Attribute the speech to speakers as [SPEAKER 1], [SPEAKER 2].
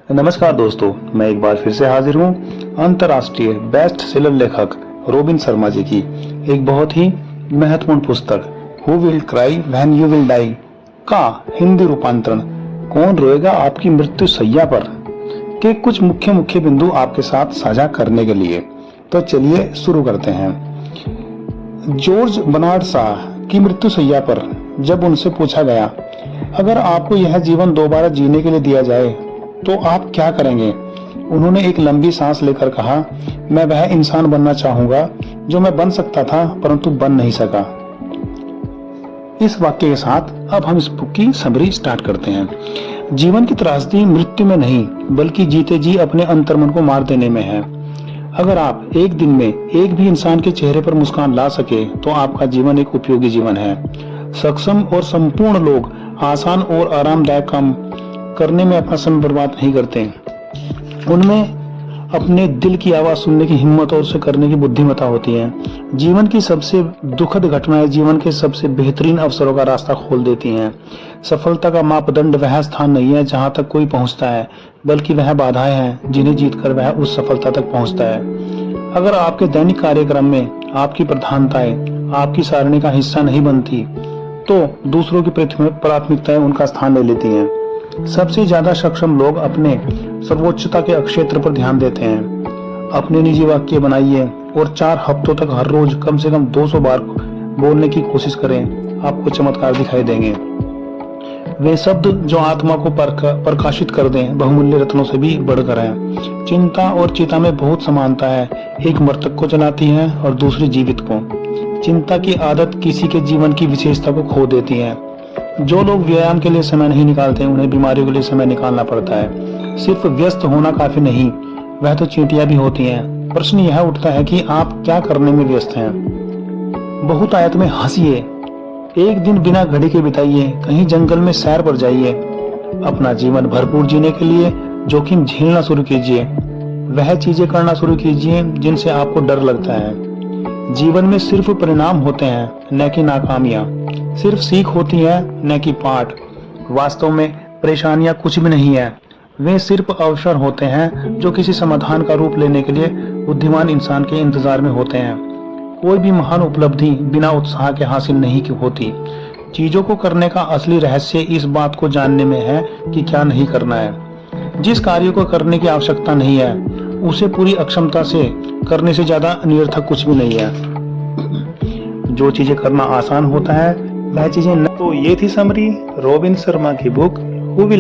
[SPEAKER 1] नमस्कार दोस्तों, मैं एक बार फिर से हाजिर हूँ अंतर्राष्ट्रीय बेस्ट सेलर लेखक रॉबिन शर्मा जी की एक बहुत ही महत्वपूर्ण पुस्तक who will cry when you will die का हिंदी रूपांतरण कौन रोएगा आपकी मृत्यु शैया पर के कुछ मुख्य बिंदु आपके साथ साझा करने के लिए। तो चलिए शुरू करते हैं। जॉर्ज बर्नार्ड शॉ की मृत्यु शैया पर जब उनसे पूछा गया, अगर आपको यह जीवन दोबारा जीने के लिए दिया जाए तो आप क्या करेंगे, उन्होंने एक लंबी सांस लेकर कहा, मैं वह इंसान बनना चाहूंगा जो मैं बन सकता था परंतु बन नहीं सका। इस वाक्य के साथ अब हम इस बुक की समरी स्टार्ट करते हैं। जीवन की त्रासदी मृत्यु में नहीं बल्कि जीते जी अपने अंतर्मन को मार देने में है। अगर आप एक दिन में एक भी इंसान के चेहरे पर मुस्कान ला सके तो आपका जीवन एक उपयोगी जीवन है। सक्षम और संपूर्ण लोग आसान और आरामदायक काम करने में अपना समय बर्बाद नहीं करते। उनमें अपने दिल की आवाज सुनने की हिम्मत और उसे करने की बुद्धिमत्ता होती है। जीवन की सबसे दुखद घटनाएं जीवन के सबसे बेहतरीन अवसरों का रास्ता खोल देती हैं। सफलता का मापदंड वह स्थान नहीं है जहां तक कोई पहुंचता है, बल्कि वह बाधाएं हैं जिन्हें जीतकर वह उस सफलता तक पहुंचता है। अगर आपके दैनिक कार्यक्रम में आपकी प्रधानताएं आपकी सारणी का हिस्सा नहीं बनती तो दूसरों की प्राथमिकताएं उनका स्थान ले लेती हैं। सबसे ज्यादा सक्षम लोग अपने सर्वोच्चता के क्षेत्र पर ध्यान देते हैं। अपने निजी वाक्य बनाइए और 4 हफ्तों तक हर रोज कम से कम 200 बार बोलने की कोशिश करें, आपको चमत्कार दिखाई देंगे। वे शब्द जो आत्मा को प्रकाशित कर दें बहुमूल्य रत्नों से भी बढ़कर हैं। चिंता और चिता में बहुत समानता है, एक मृतक को जलाती है और दूसरी जीवित को। चिंता की आदत किसी के जीवन की विशेषता को खो देती है। जो लोग व्यायाम के लिए समय नहीं निकालते उन्हें बीमारियों के लिए समय निकालना पड़ता है। सिर्फ व्यस्त होना काफी नहीं, वह तो चींटियां भी होती हैं। प्रश्न यह उठता है कि आप क्या करने में व्यस्त हैं। बहुत आयत में हंसिए, एक दिन बिना घड़ी के बिताइए, कहीं जंगल में सैर पर जाइए। अपना जीवन भरपूर जीने के लिए जोखिम झेलना शुरू कीजिए। वह चीजें करना शुरू कीजिए जिनसे आपको डर लगता है। जीवन में सिर्फ परिणाम होते हैं न कि नाकामियां, सिर्फ सीख होती है न कि पाठ। वास्तव में परेशानियां कुछ भी नहीं है, वे सिर्फ अवसर होते हैं जो किसी समाधान का रूप लेने के लिए बुद्धिमान इंसान के इंतजार में होते हैं। कोई भी महान उपलब्धि बिना उत्साह के हासिल नहीं होती। चीजों को करने का असली रहस्य इस बात को जानने में है कि क्या नहीं करना है। जिस कार्य को करने की आवश्यकता नहीं है उसे पूरी अक्षमता से करने से ज्यादा निरर्थक कुछ भी नहीं है। जो चीजें करना आसान होता है वह चीजें न। तो ये थी समरी रॉबिन शर्मा की बुक हु विल